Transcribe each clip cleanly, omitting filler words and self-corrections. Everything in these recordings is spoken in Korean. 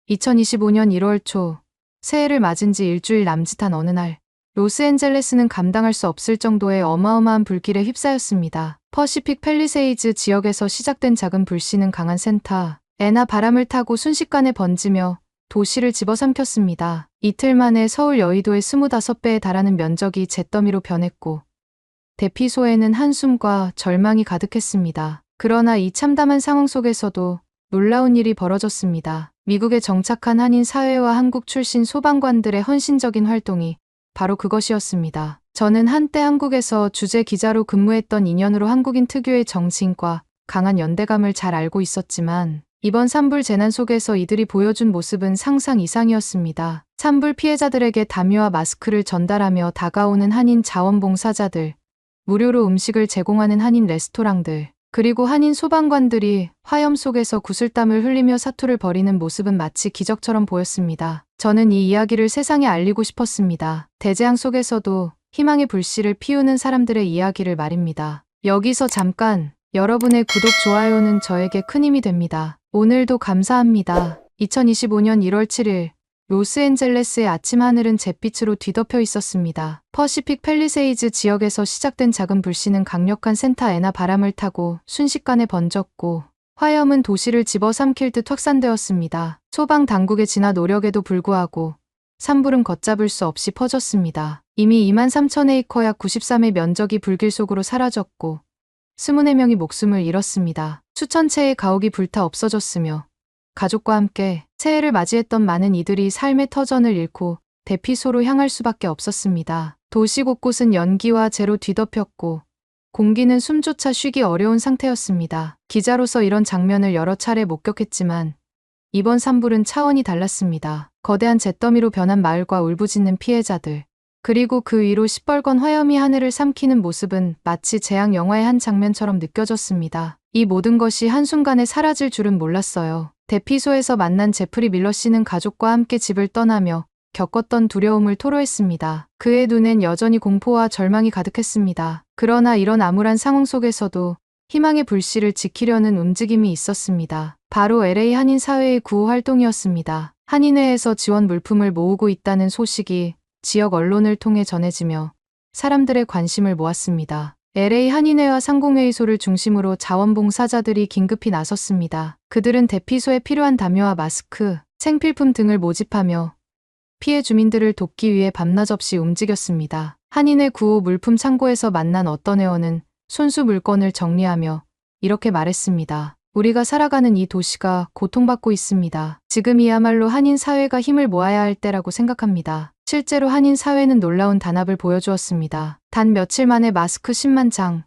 2025년 1월 초, 새해를 맞은 지 일주일 남짓한 어느 날, 로스앤젤레스는 감당할 수 없을 정도의 어마어마한 불길에 휩싸였습니다. 퍼시픽 팰리세이즈 지역에서 시작된 작은 불씨는 강한 센타, 애나 바람을 타고 순식간에 번지며 도시를 집어삼켰습니다. 이틀 만에 서울 여의도의 25배에 달하는 면적이 잿더미로 변했고, 대피소에는 한숨과 절망이 가득했습니다. 그러나 이 참담한 상황 속에서도 놀라운 일이 벌어졌습니다. 미국에 정착한 한인 사회와 한국 출신 소방관들의 헌신적인 활동이 바로 그것이었습니다. 저는 한때 한국에서 주재 기자로 근무했던 인연으로 한국인 특유의 정치인과 강한 연대감을 잘 알고 있었지만 이번 산불 재난 속에서 이들이 보여준 모습은 상상 이상이었습니다. 산불 피해자들에게 담요와 마스크를 전달하며 다가오는 한인 자원봉사자들, 무료로 음식을 제공하는 한인 레스토랑들, 그리고 한인 소방관들이 화염 속에서 구슬땀을 흘리며 사투를 벌이는 모습은 마치 기적처럼 보였습니다. 저는 이 이야기를 세상에 알리고 싶었습니다. 대재앙 속에서도 희망의 불씨를 피우는 사람들의 이야기를 말입니다. 여기서 잠깐, 여러분의 구독, 좋아요는 저에게 큰 힘이 됩니다. 오늘도 감사합니다. 2025년 1월 7일, 로스앤젤레스의 아침 하늘은 잿빛으로 뒤덮여 있었습니다. 퍼시픽 팰리세이즈 지역에서 시작된 작은 불씨는 강력한 센타 애나 바람을 타고 순식간에 번졌고 화염은 도시를 집어삼킬 듯 확산되었습니다. 소방 당국의 진화 노력에도 불구하고 산불은 걷잡을 수 없이 퍼졌습니다. 이미 23,000에이커 약 93의 면적이 불길 속으로 사라졌고 24명이 목숨을 잃었습니다. 수천 채의 가옥이 불타 없어졌으며 가족과 함께 새해를 맞이했던 많은 이들이 삶의 터전을 잃고 대피소로 향할 수밖에 없었습니다. 도시 곳곳은 연기와 재로 뒤덮였고 공기는 숨조차 쉬기 어려운 상태였습니다. 기자로서 이런 장면을 여러 차례 목격했지만 이번 산불은 차원이 달랐습니다. 거대한 잿더미로 변한 마을과 울부짖는 피해자들, 그리고 그 위로 시뻘건 화염이 하늘을 삼키는 모습은 마치 재앙 영화의 한 장면처럼 느껴졌습니다. 이 모든 것이 한순간에 사라질 줄은 몰랐어요. 대피소에서 만난 제프리 밀러 씨는 가족과 함께 집을 떠나며 겪었던 두려움을 토로했습니다. 그의 눈엔 여전히 공포와 절망이 가득했습니다. 그러나 이런 암울한 상황 속에서도 희망의 불씨를 지키려는 움직임이 있었습니다. 바로 LA 한인 사회의 구호 활동이었습니다. 한인회에서 지원 물품을 모으고 있다는 소식이 지역 언론을 통해 전해지며 사람들의 관심을 모았습니다. LA 한인회와 상공회의소를 중심으로 자원봉사자들이 긴급히 나섰습니다. 그들은 대피소에 필요한 담요와 마스크, 생필품 등을 모집하며 피해 주민들을 돕기 위해 밤낮 없이 움직였습니다. 한인회 구호 물품 창고에서 만난 어떤 회원은 손수 물건을 정리하며 이렇게 말했습니다. 우리가 살아가는 이 도시가 고통받고 있습니다. 지금이야말로 한인 사회가 힘을 모아야 할 때라고 생각합니다. 실제로 한인 사회는 놀라운 단합을 보여주었습니다. 단 며칠 만에 마스크 10만 장,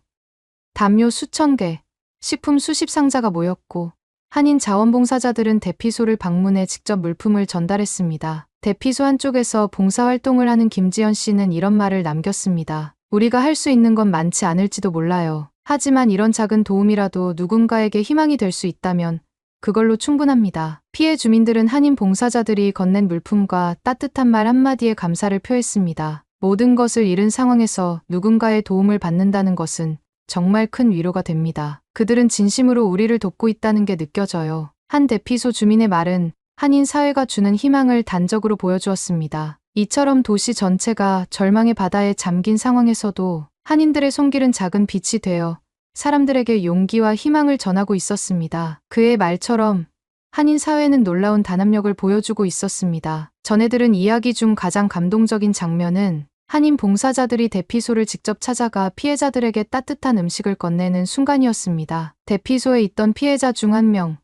담요 수천 개, 식품 수십 상자가 모였고 한인 자원봉사자들은 대피소를 방문해 직접 물품을 전달했습니다. 대피소 한쪽에서 봉사활동을 하는 김지연 씨는 이런 말을 남겼습니다. 우리가 할 수 있는 건 많지 않을지도 몰라요. 하지만 이런 작은 도움이라도 누군가에게 희망이 될 수 있다면 그걸로 충분합니다. 피해 주민들은 한인 봉사자들이 건넨 물품과 따뜻한 말 한마디에 감사를 표했습니다. 모든 것을 잃은 상황에서 누군가의 도움을 받는다는 것은 정말 큰 위로가 됩니다. 그들은 진심으로 우리를 돕고 있다는 게 느껴져요. 한 대피소 주민의 말은 한인 사회가 주는 희망을 단적으로 보여주었습니다. 이처럼 도시 전체가 절망의 바다에 잠긴 상황에서도 한인들의 손길은 작은 빛이 되어 사람들에게 용기와 희망을 전하고 있었습니다. 그의 말처럼 한인 사회는 놀라운 단합력을 보여주고 있었습니다. 전해 들은 이야기 중 가장 감동적인 장면은 한인 봉사자들이 대피소를 직접 찾아가 피해자들에게 따뜻한 음식을 건네는 순간이었습니다. 대피소에 있던 피해자 중 한 명,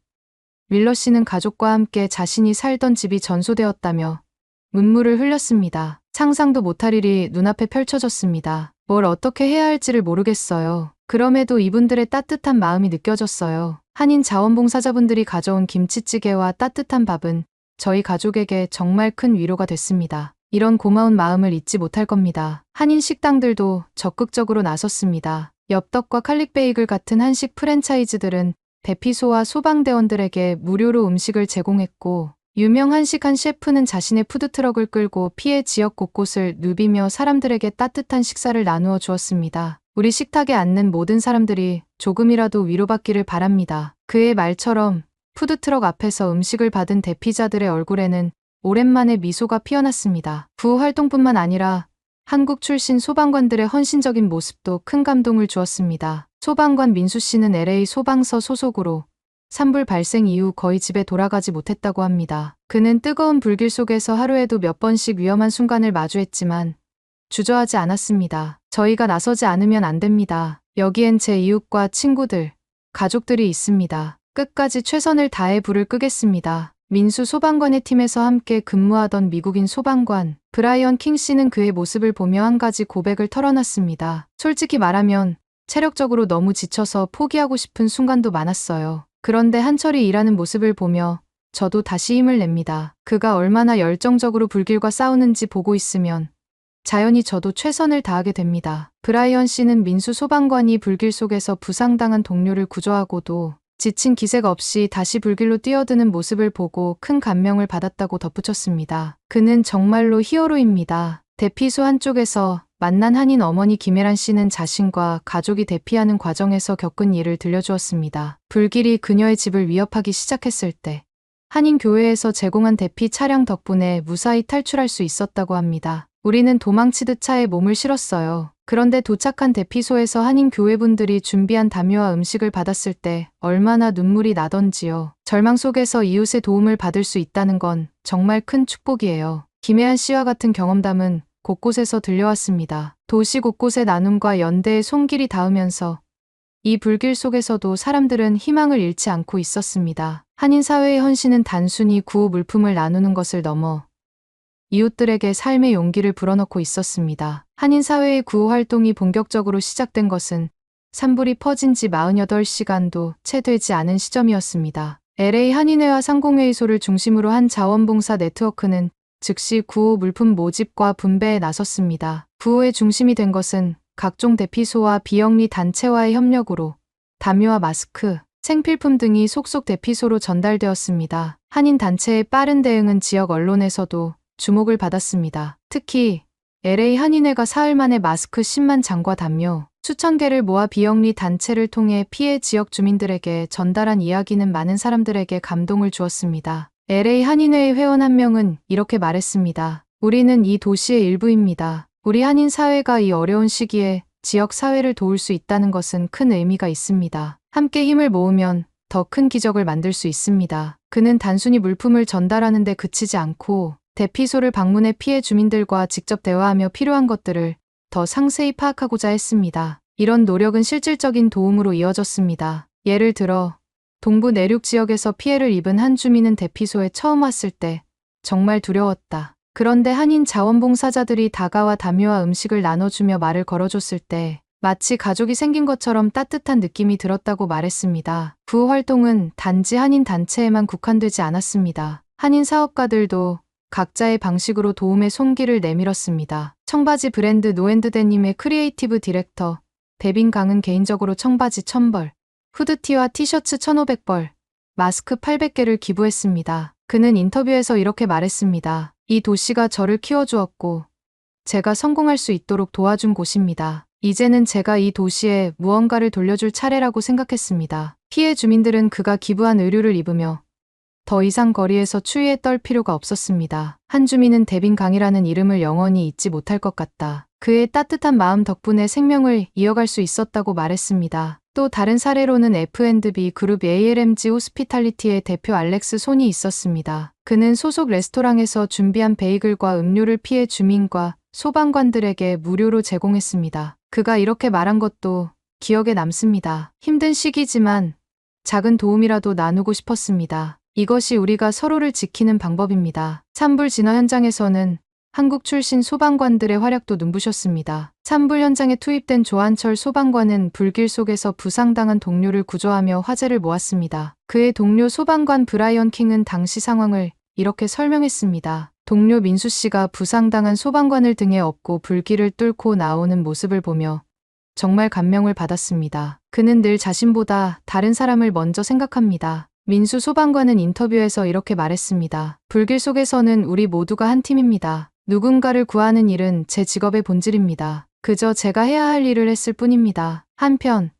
윌러 씨는 가족과 함께 자신이 살던 집이 전소되었다며 눈물을 흘렸습니다. 상상도 못할 일이 눈앞에 펼쳐졌습니다. 뭘 어떻게 해야 할지를 모르겠어요. 그럼에도 이분들의 따뜻한 마음이 느껴졌어요. 한인 자원봉사자분들이 가져온 김치찌개와 따뜻한 밥은 저희 가족에게 정말 큰 위로가 됐습니다. 이런 고마운 마음을 잊지 못할 겁니다. 한인 식당들도 적극적으로 나섰습니다. 엽떡과 칼릭베이글 같은 한식 프랜차이즈들은 대피소와 소방대원들에게 무료로 음식을 제공했고 유명 한식 한 셰프는 자신의 푸드트럭을 끌고 피해 지역 곳곳을 누비며 사람들에게 따뜻한 식사를 나누어 주었습니다. 우리 식탁에 앉는 모든 사람들이 조금이라도 위로받기를 바랍니다. 그의 말처럼 푸드트럭 앞에서 음식을 받은 대피자들의 얼굴에는 오랜만에 미소가 피어났습니다. 구호 활동뿐만 아니라 한국 출신 소방관들의 헌신적인 모습도 큰 감동을 주었습니다. 소방관 민수 씨는 LA 소방서 소속으로 산불 발생 이후 거의 집에 돌아가지 못했다고 합니다. 그는 뜨거운 불길 속에서 하루에도 몇 번씩 위험한 순간을 마주했지만 주저하지 않았습니다. 저희가 나서지 않으면 안 됩니다. 여기엔 제 이웃과 친구들, 가족들이 있습니다. 끝까지 최선을 다해 불을 끄겠습니다. 민수 소방관의 팀에서 함께 근무하던 미국인 소방관 브라이언 킹 씨는 그의 모습을 보며 한 가지 고백을 털어놨습니다. 솔직히 말하면 체력적으로 너무 지쳐서 포기하고 싶은 순간도 많았어요. 그런데 한철이 일하는 모습을 보며 저도 다시 힘을 냅니다. 그가 얼마나 열정적으로 불길과 싸우는지 보고 있으면 자연히 저도 최선을 다하게 됩니다. 브라이언 씨는 민수 소방관이 불길 속에서 부상당한 동료를 구조하고도 지친 기색 없이 다시 불길로 뛰어드는 모습을 보고 큰 감명을 받았다고 덧붙였습니다. 그는 정말로 히어로입니다. 대피소 한쪽에서 만난 한인 어머니 김혜란 씨는 자신과 가족이 대피하는 과정에서 겪은 일을 들려주었습니다. 불길이 그녀의 집을 위협하기 시작했을 때 한인 교회에서 제공한 대피 차량 덕분에 무사히 탈출할 수 있었다고 합니다. 우리는 도망치듯 차에 몸을 실었어요. 그런데 도착한 대피소에서 한인 교회분들이 준비한 담요와 음식을 받았을 때 얼마나 눈물이 나던지요. 절망 속에서 이웃의 도움을 받을 수 있다는 건 정말 큰 축복이에요. 김혜안 씨와 같은 경험담은 곳곳에서 들려왔습니다. 도시 곳곳의 나눔과 연대의 손길이 닿으면서 이 불길 속에서도 사람들은 희망을 잃지 않고 있었습니다. 한인 사회의 헌신은 단순히 구호 물품을 나누는 것을 넘어 이웃들에게 삶의 용기를 불어넣고 있었습니다. 한인 사회의 구호 활동이 본격적으로 시작된 것은 산불이 퍼진 지 48시간도 채 되지 않은 시점이었습니다. LA 한인회와 상공회의소를 중심으로 한 자원봉사 네트워크는 즉시 구호 물품 모집과 분배에 나섰습니다. 구호의 중심이 된 것은 각종 대피소와 비영리 단체와의 협력으로 담요와 마스크, 생필품 등이 속속 대피소로 전달되었습니다. 한인 단체의 빠른 대응은 지역 언론에서도 주목을 받았습니다. 특히 LA 한인회가 사흘 만에 마스크 10만 장과 담요 수천 개를 모아 비영리 단체를 통해 피해 지역 주민들에게 전달한 이야기는 많은 사람들에게 감동을 주었습니다. LA 한인회의 회원 한 명은 이렇게 말했습니다. 우리는 이 도시의 일부입니다. 우리 한인 사회가 이 어려운 시기에 지역 사회를 도울 수 있다는 것은 큰 의미가 있습니다. 함께 힘을 모으면 더 큰 기적을 만들 수 있습니다. 그는 단순히 물품을 전달하는 데 그치지 않고 대피소를 방문해 피해 주민들과 직접 대화하며 필요한 것들을 더 상세히 파악하고자 했습니다. 이런 노력은 실질적인 도움으로 이어졌습니다. 예를 들어 동부 내륙 지역에서 피해를 입은 한 주민은 대피소에 처음 왔을 때 정말 두려웠다. 그런데 한인 자원봉사자들이 다가와 담요와 음식을 나눠주며 말을 걸어줬을 때 마치 가족이 생긴 것처럼 따뜻한 느낌이 들었다고 말했습니다. 구호 활동은 단지 한인 단체에만 국한되지 않았습니다. 한인 사업가들도 각자의 방식으로 도움의 손길을 내밀었습니다. 청바지 브랜드 노앤드데님의 크리에이티브 디렉터 배빈 강은 개인적으로 청바지 1000벌, 후드티와 티셔츠 1500벌, 마스크 800개를 기부했습니다. 그는 인터뷰에서 이렇게 말했습니다. 이 도시가 저를 키워주었고 제가 성공할 수 있도록 도와준 곳입니다. 이제는 제가 이 도시에 무언가를 돌려줄 차례라고 생각했습니다. 피해 주민들은 그가 기부한 의류를 입으며 더 이상 거리에서 추위에 떨 필요가 없었습니다. 한 주민은 데빈 강이라는 이름을 영원히 잊지 못할 것 같다. 그의 따뜻한 마음 덕분에 생명을 이어갈 수 있었다고 말했습니다. 또 다른 사례로는 F&B 그룹 ALMG 호스피탈리티의 대표 알렉스 손이 있었습니다. 그는 소속 레스토랑에서 준비한 베이글과 음료를 피해 주민과 소방관들에게 무료로 제공했습니다. 그가 이렇게 말한 것도 기억에 남습니다. 힘든 시기지만 작은 도움이라도 나누고 싶었습니다. 이것이 우리가 서로를 지키는 방법입니다. 산불 진화 현장에서는 한국 출신 소방관들의 활약도 눈부셨습니다. 산불 현장에 투입된 조한철 소방관은 불길 속에서 부상당한 동료를 구조하며 화제를 모았습니다. 그의 동료 소방관 브라이언 킹은 당시 상황을 이렇게 설명했습니다. 동료 민수 씨가 부상당한 소방관을 등에 업고 불길을 뚫고 나오는 모습을 보며 정말 감명을 받았습니다. 그는 늘 자신보다 다른 사람을 먼저 생각합니다. 민수 소방관은 인터뷰에서 이렇게 말했습니다. 불길 속에서는 우리 모두가 한 팀입니다. 누군가를 구하는 일은 제 직업의 본질입니다. 그저 제가 해야 할 일을 했을 뿐입니다. 한편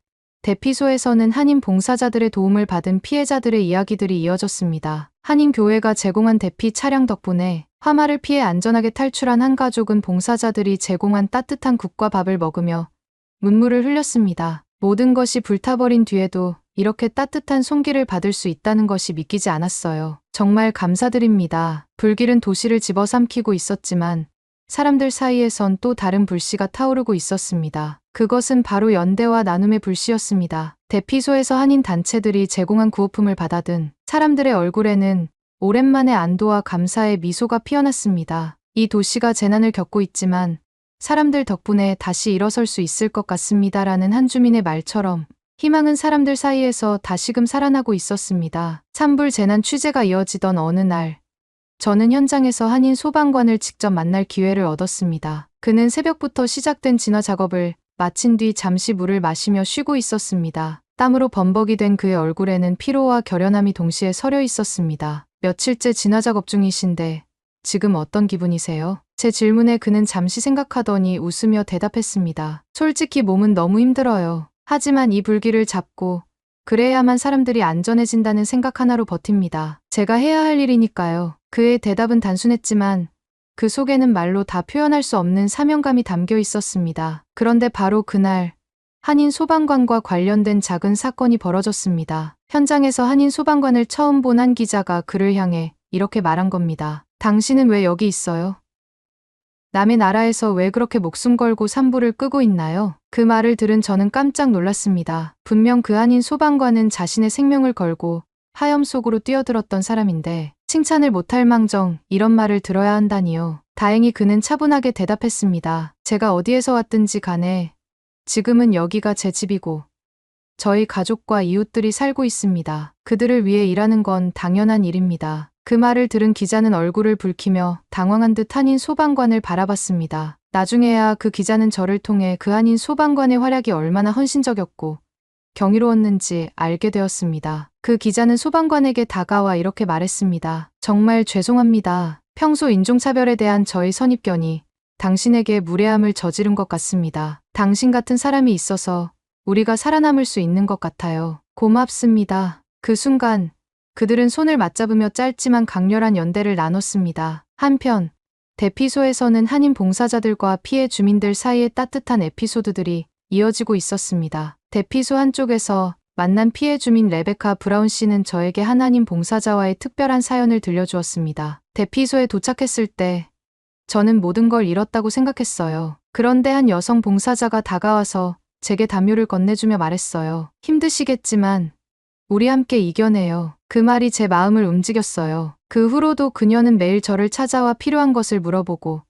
대피소에서는 한인 봉사자들의 도움을 받은 피해자들의 이야기들이 이어졌습니다. 한인 교회가 제공한 대피 차량 덕분에 화마를 피해 안전하게 탈출한 한 가족은 봉사자들이 제공한 따뜻한 국과 밥을 먹으며 눈물을 흘렸습니다. 모든 것이 불타버린 뒤에도 이렇게 따뜻한 손길을 받을 수 있다는 것이 믿기지 않았어요. 정말 감사드립니다. 불길은 도시를 집어삼키고 있었지만 사람들 사이에선 또 다른 불씨가 타오르고 있었습니다. 그것은 바로 연대와 나눔의 불씨였습니다. 대피소에서 한인 단체들이 제공한 구호품을 받아든 사람들의 얼굴에는 오랜만에 안도와 감사의 미소가 피어났습니다. 이 도시가 재난을 겪고 있지만 사람들 덕분에 다시 일어설 수 있을 것 같습니다라는 한 주민의 말처럼 희망은 사람들 사이에서 다시금 살아나고 있었습니다. 산불 재난 취재가 이어지던 어느 날, 저는 현장에서 한인 소방관을 직접 만날 기회를 얻었습니다. 그는 새벽부터 시작된 진화 작업을 마친 뒤 잠시 물을 마시며 쉬고 있었습니다. 땀으로 범벅이 된 그의 얼굴에는 피로와 결연함이 동시에 서려 있었습니다. 며칠째 진화 작업 중이신데 지금 어떤 기분이세요? 제 질문에 그는 잠시 생각하더니 웃으며 대답했습니다. 솔직히 몸은 너무 힘들어요. 하지만 이 불길을 잡고 그래야만 사람들이 안전해진다는 생각 하나로 버팁니다. 제가 해야 할 일이니까요. 그의 대답은 단순했지만 그 속에는 말로 다 표현할 수 없는 사명감이 담겨 있었습니다. 그런데 바로 그날 한인 소방관과 관련된 작은 사건이 벌어졌습니다. 현장에서 한인 소방관을 처음 본 한 기자가 그를 향해 이렇게 말한 겁니다. 당신은 왜 여기 있어요? 남의 나라에서 왜 그렇게 목숨 걸고 산불을 끄고 있나요? 그 말을 들은 저는 깜짝 놀랐습니다. 분명 그 한인 소방관은 자신의 생명을 걸고 화염 속으로 뛰어들었던 사람인데 칭찬을 못할 망정 이런 말을 들어야 한다니요. 다행히 그는 차분하게 대답했습니다. 제가 어디에서 왔든지 간에 지금은 여기가 제 집이고 저희 가족과 이웃들이 살고 있습니다. 그들을 위해 일하는 건 당연한 일입니다. 그 말을 들은 기자는 얼굴을 붉히며 당황한 듯 한인 소방관을 바라봤습니다. 나중에야 그 기자는 저를 통해 그 한인 소방관의 활약이 얼마나 헌신적이었고 경이로웠는지 알게 되었습니다. 그 기자는 소방관에게 다가와 이렇게 말했습니다. 정말 죄송합니다. 평소 인종차별에 대한 저의 선입견이 당신에게 무례함을 저지른 것 같습니다. 당신 같은 사람이 있어서 우리가 살아남을 수 있는 것 같아요. 고맙습니다. 그 순간 그들은 손을 맞잡으며 짧지만 강렬한 연대를 나눴습니다. 한편 대피소에서는 한인 봉사자들과 피해 주민들 사이의 따뜻한 에피소드들이 이어지고 있었습니다. 대피소 한쪽에서 만난 피해 주민 레베카 브라운 씨는 저에게 한 한인 봉사자와의 특별한 사연을 들려주었습니다. 대피소에 도착했을 때 저는 모든 걸 잃었다고 생각했어요. 그런데 한 여성 봉사자가 다가와서 제게 담요를 건네주며 말했어요. 힘드시겠지만 우리 함께 이겨내요. 그 말이 제 마음을 움직였어요. 그 후로도 그녀는 매일 저를 찾아와 필요한 것을 물어보고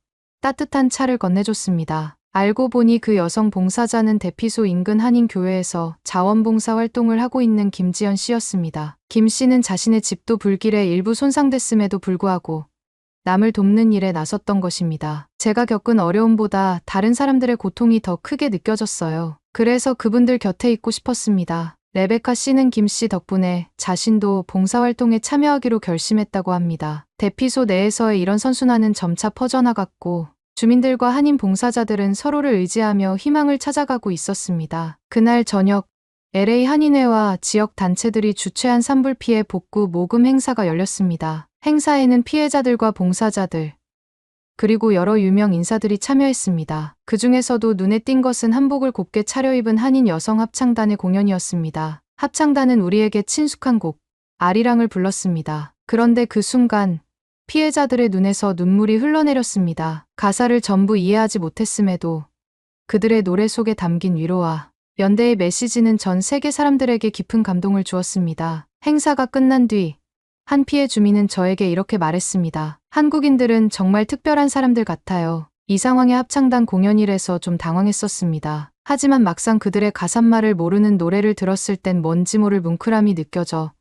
따뜻한 차를 건네줬습니다. 알고 보니 그 여성 봉사자는 대피소 인근 한인교회에서 자원봉사 활동을 하고 있는 김지연 씨였습니다. 김 씨는 자신의 집도 불길에 일부 손상됐음에도 불구하고 남을 돕는 일에 나섰던 것입니다. 제가 겪은 어려움보다 다른 사람들의 고통이 더 크게 느껴졌어요. 그래서 그분들 곁에 있고 싶었습니다. 레베카 씨는 김 씨 덕분에 자신도 봉사활동에 참여하기로 결심했다고 합니다. 대피소 내에서의 이런 선순환은 점차 퍼져나갔고 주민들과 한인 봉사자들은 서로를 의지하며 희망을 찾아가고 있었습니다. 그날 저녁 LA 한인회와 지역 단체들이 주최한 산불 피해 복구 모금 행사가 열렸습니다. 행사에는 피해자들과 봉사자들 그리고 여러 유명 인사들이 참여했습니다. 그 중에서도 눈에 띈 것은 한복을 곱게 차려입은 한인 여성 합창단의 공연이었습니다. 합창단은 우리에게 친숙한 곡 아리랑을 불렀습니다. 그런데 그 순간 피해자들의 눈에서 눈물이 흘러내렸습니다. 가사를 전부 이해하지 못했음에도 그들의 노래 속에 담긴 위로와 연대의 메시지는 전 세계 사람들에게 깊은 감동을 주었습니다. 행사가 끝난 뒤 한 피해 주민은 저에게 이렇게 말했습니다. 한국인들은 정말 특별한 사람들 같아요. 이 상황에 합창단 공연이라서 좀 당황했었습니다. 하지만 막상 그들의 가사말을 모르는 노래를 들었을 땐 뭔지 모를 뭉클함이 느껴져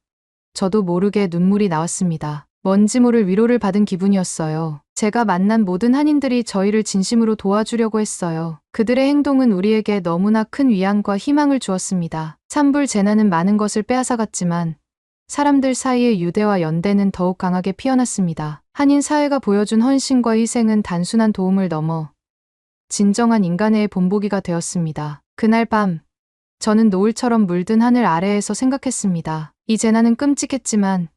저도 모르게 눈물이 나왔습니다. 뭔지 모를 위로를 받은 기분이었어요. 제가 만난 모든 한인들이 저희를 진심으로 도와주려고 했어요. 그들의 행동은 우리에게 너무나 큰 위안과 희망을 주었습니다. 산불 재난은 많은 것을 빼앗아갔지만 사람들 사이의 유대와 연대는 더욱 강하게 피어났습니다. 한인 사회가 보여준 헌신과 희생은 단순한 도움을 넘어 진정한 인간의 본보기가 되었습니다. 그날 밤 저는 노을처럼 물든 하늘 아래에서 생각했습니다. 이 재난은 끔찍했지만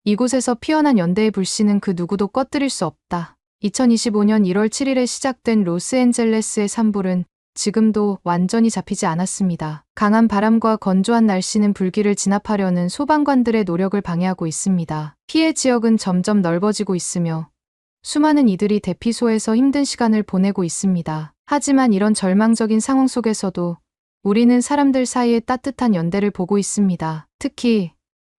이곳에서 피어난 연대의 불씨는 그 누구도 꺼뜨릴 수 없다. 2025년 1월 7일에 시작된 로스앤젤레스의 산불은 지금도 완전히 잡히지 않았습니다. 강한 바람과 건조한 날씨는 불길을 진압하려는 소방관들의 노력을 방해하고 있습니다. 피해 지역은 점점 넓어지고 있으며 수많은 이들이 대피소에서 힘든 시간을 보내고 있습니다. 하지만 이런 절망적인 상황 속에서도 우리는 사람들 사이의 따뜻한 연대를 보고 있습니다. 특히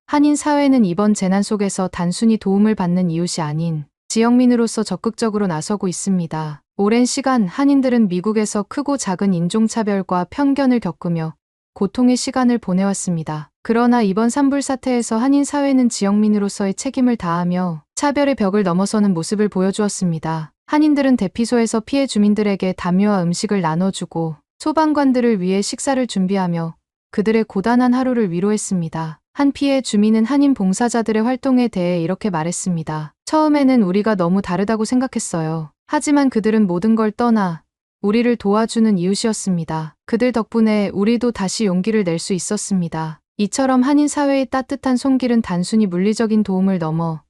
한인 사회는 이번 재난 속에서 단순히 도움을 받는 이웃이 아닌 지역민으로서 적극적으로 나서고 있습니다. 오랜 시간 한인들은 미국에서 크고 작은 인종차별과 편견을 겪으며 고통의 시간을 보내왔습니다. 그러나 이번 산불 사태에서 한인 사회는 지역민으로서의 책임을 다하며 차별의 벽을 넘어서는 모습을 보여주었습니다. 한인들은 대피소에서 피해 주민들에게 담요와 음식을 나눠주고 소방관들을 위해 식사를 준비하며 그들의 고단한 하루를 위로했습니다. 한 피해 주민은 한인 봉사자들의 활동에 대해 이렇게 말했습니다. 처음에는 우리가 너무 다르다고 생각했어요. 하지만 그들은 모든 걸 떠나 우리를 도와주는 이웃이었습니다. 그들 덕분에 우리도 다시 용기를 낼 수 있었습니다. 이처럼 한인 사회의 따뜻한 손길은 단순히 물리적인 도움을 넘어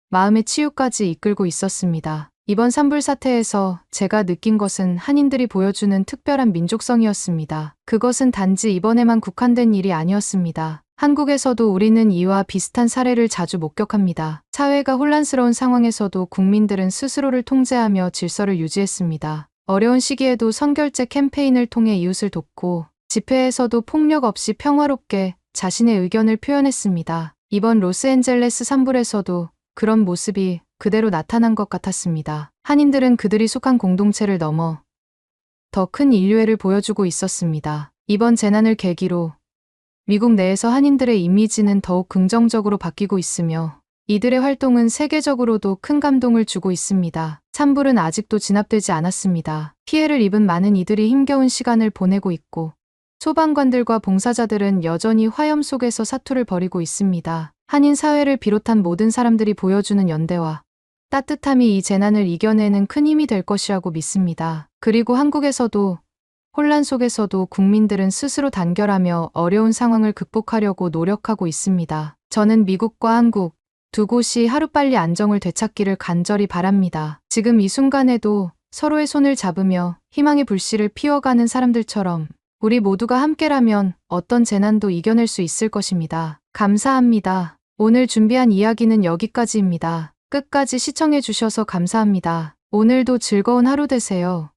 마음의 치유까지 이끌고 있었습니다. 이번 산불 사태에서 제가 느낀 것은 한인들이 보여주는 특별한 민족성이었습니다. 그것은 단지 이번에만 국한된 일이 아니었습니다. 한국에서도 우리는 이와 비슷한 사례를 자주 목격합니다. 사회가 혼란스러운 상황에서도 국민들은 스스로를 통제하며 질서를 유지했습니다. 어려운 시기에도 선결제 캠페인을 통해 이웃을 돕고 집회에서도 폭력 없이 평화롭게 자신의 의견을 표현했습니다. 이번 로스앤젤레스 산불에서도 그런 모습이 그대로 나타난 것 같았습니다. 한인들은 그들이 속한 공동체를 넘어 더 큰 인류애를 보여주고 있었습니다. 이번 재난을 계기로 미국 내에서 한인들의 이미지는 더욱 긍정적으로 바뀌고 있으며 이들의 활동은 세계적으로도 큰 감동을 주고 있습니다. 산불은 아직도 진압되지 않았습니다. 피해를 입은 많은 이들이 힘겨운 시간을 보내고 있고 소방관들과 봉사자들은 여전히 화염 속에서 사투를 벌이고 있습니다. 한인 사회를 비롯한 모든 사람들이 보여주는 연대와 따뜻함이 이 재난을 이겨내는 큰 힘이 될 것이라고 믿습니다. 그리고 한국에서도 혼란 속에서도 국민들은 스스로 단결하며 어려운 상황을 극복하려고 노력하고 있습니다. 저는 미국과 한국 두 곳이 하루빨리 안정을 되찾기를 간절히 바랍니다. 지금 이 순간에도 서로의 손을 잡으며 희망의 불씨를 피워가는 사람들처럼 우리 모두가 함께라면 어떤 재난도 이겨낼 수 있을 것입니다. 감사합니다. 오늘 준비한 이야기는 여기까지입니다. 끝까지 시청해 주셔서 감사합니다. 오늘도 즐거운 하루 되세요.